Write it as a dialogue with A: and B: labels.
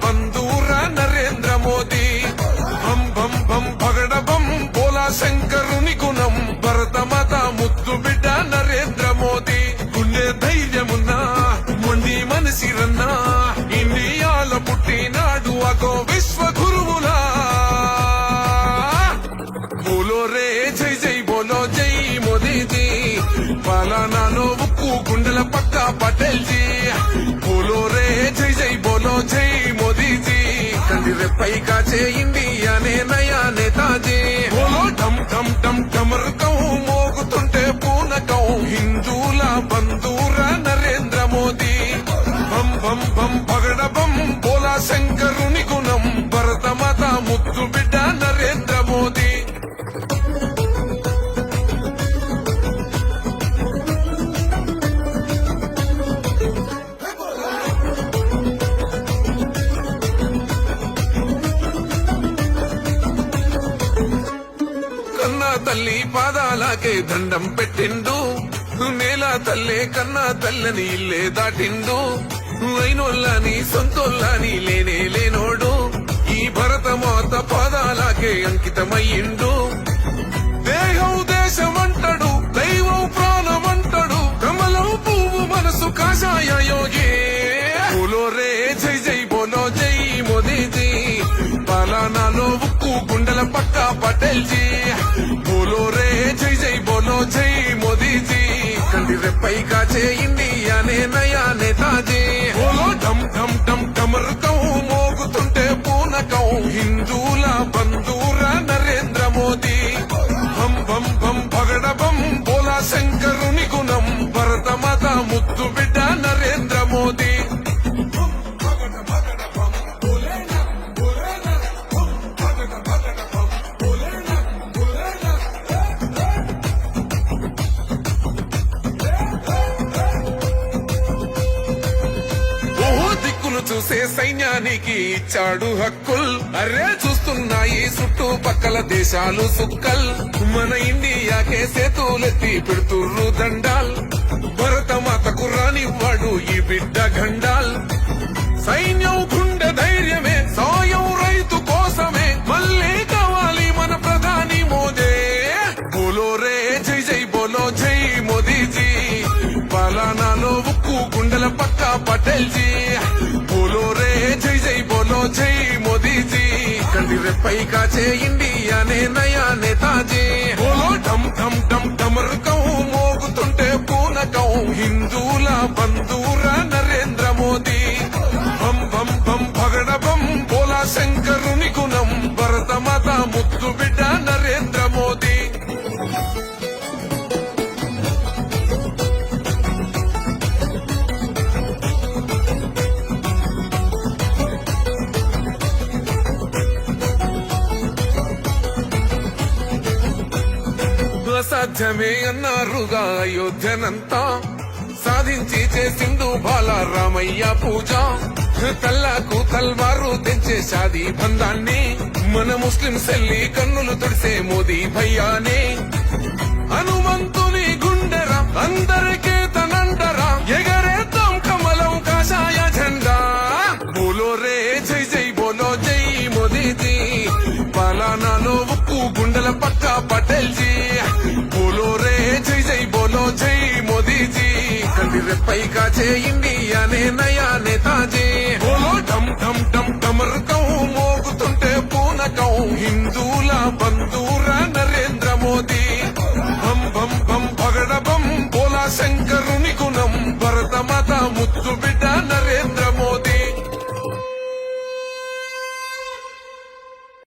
A: బంధూరా నరేంద్ర మోదీ బం బం బం పగడ బం బోలా శంకరుని గుణం భరతమాత ముద్దు బిడ్డ నరేంద్ర మోదీ గుండె ధైర్యమున్నా మొండి మనసిరన్నా ఇండియాల పుట్టినాడు అగో విశ్వ గురువులా బోలో రే జై జై బోలో జై మోదీజీ పాలనాలో ఉక్కు గుండెల పక్క పటేల్ జీ బోలో రే జై జై బోలో జై మోదీజీ కంది రెప్పై కాచే ఇండియానే నయా నేతాజీ బోలో ఢమ్ ఢమ్ ఢమ్ ఢమరుకం మోగుతుంటే పూనకం హిందూల బంధూరా నరేంద్ర మోదీ బం బం బం పగడ బం బోలా శంకరుని గుణం భరతమాత ముద్దు బిడ్డ నరేంద్ర మోదీ తల్లి పాదాలకే దండం పెట్టిండు నేల తల్లే కన్నా తల్లని ఇల్లే దాటిండు అయినోళ్ళని సొంతోళ్ళని లేనే లేనోడు ఈ భరతమాత పాదాలకే అంకితమయ్యిండు దేహం దేశం అంటాడు దైవం ప్రాణం అంటాడు కమలం పువ్వు మనసు కాషాయ యోగి బోలో రే జై జై బోలో జై మోదీజీ పాలనాలో ఉక్కు గుండెల పక్క పటేల్ జీ బోలో రే జై జై బోలో జై మోదీజీ కంటి రెప్పై కాచే ఇండియానే నయా నేతాజీ బోలో ఢమ్ ఢమ్ ఢమ్ ఢమరుకం మోగుతుంటే పూనకం హిందూల బంధూరా నరేంద్ర మోదీ బం బం బం పగడ బం బోలా శంకరుని గుణం భరతమాత ముద్దు బిడ్డ నరేంద్ర మోదీ చూసే సైన్యానికి ఇచ్చాడు హక్కుల్ అరే చూస్తున్నాయి చుట్టుపక్కల దేశాలు సుక్కల్ మన ఇండియాకే సేతులెత్తి పెడుతుర్రు దండాల్ భరతమాతకు రానివ్వడు ఈ బిడ్డ గండాల్ సైన్యం గుండె ధైర్యమే సాయం రైతు కోసమే మళ్ళీ కావాలి మన ప్రధాని మోదీ బోలో రే జై జై బోలో జై మోదీజీ పాలనాలో ఉక్కు గుండెల పక్క పటేల్ జీ బోలో రే జై జై బోలో జై మోదీజీ కంటి రెప్పై కాచే ఇండియానే నయా నేతాజీ బోలో ఢమ్ ఢమ్ ఢమ్ ఢమరుకం మోగుతుంటే పూనకం హిందూల బంధూరా నరేంద్ర మోదీ బం బం బం పగడ బం బోలా శంకరుని గుణం భరతమాత ముద్దు బిడ్డ నరేంద్ర మోదీ అసాధ్యమే అన్నారుగా అయోధ్యనంతా సాధించి చేసిండు బాల రామయ్య పూజ కల్లాకు తల్వారు తెచ్చే షాదీ బంధాన్ని మన ముస్లిం సెల్లి కన్నులు తుడిసే మోదీ భయ్యానే హనుమంతుని గుండెరా అందరికీ తనండరా ఎగరేద్దాం కమలం కాషాయ జెండా బోలో రే జై జై బోలో జై మోదీజీ పాలనాలో ఉక్కు గుండెల పక్క పటేల్ జీ బోలో రే జై జై బోలో జై మోదీజీ కంటి రెప్పై కాచే ఇండియానే నయా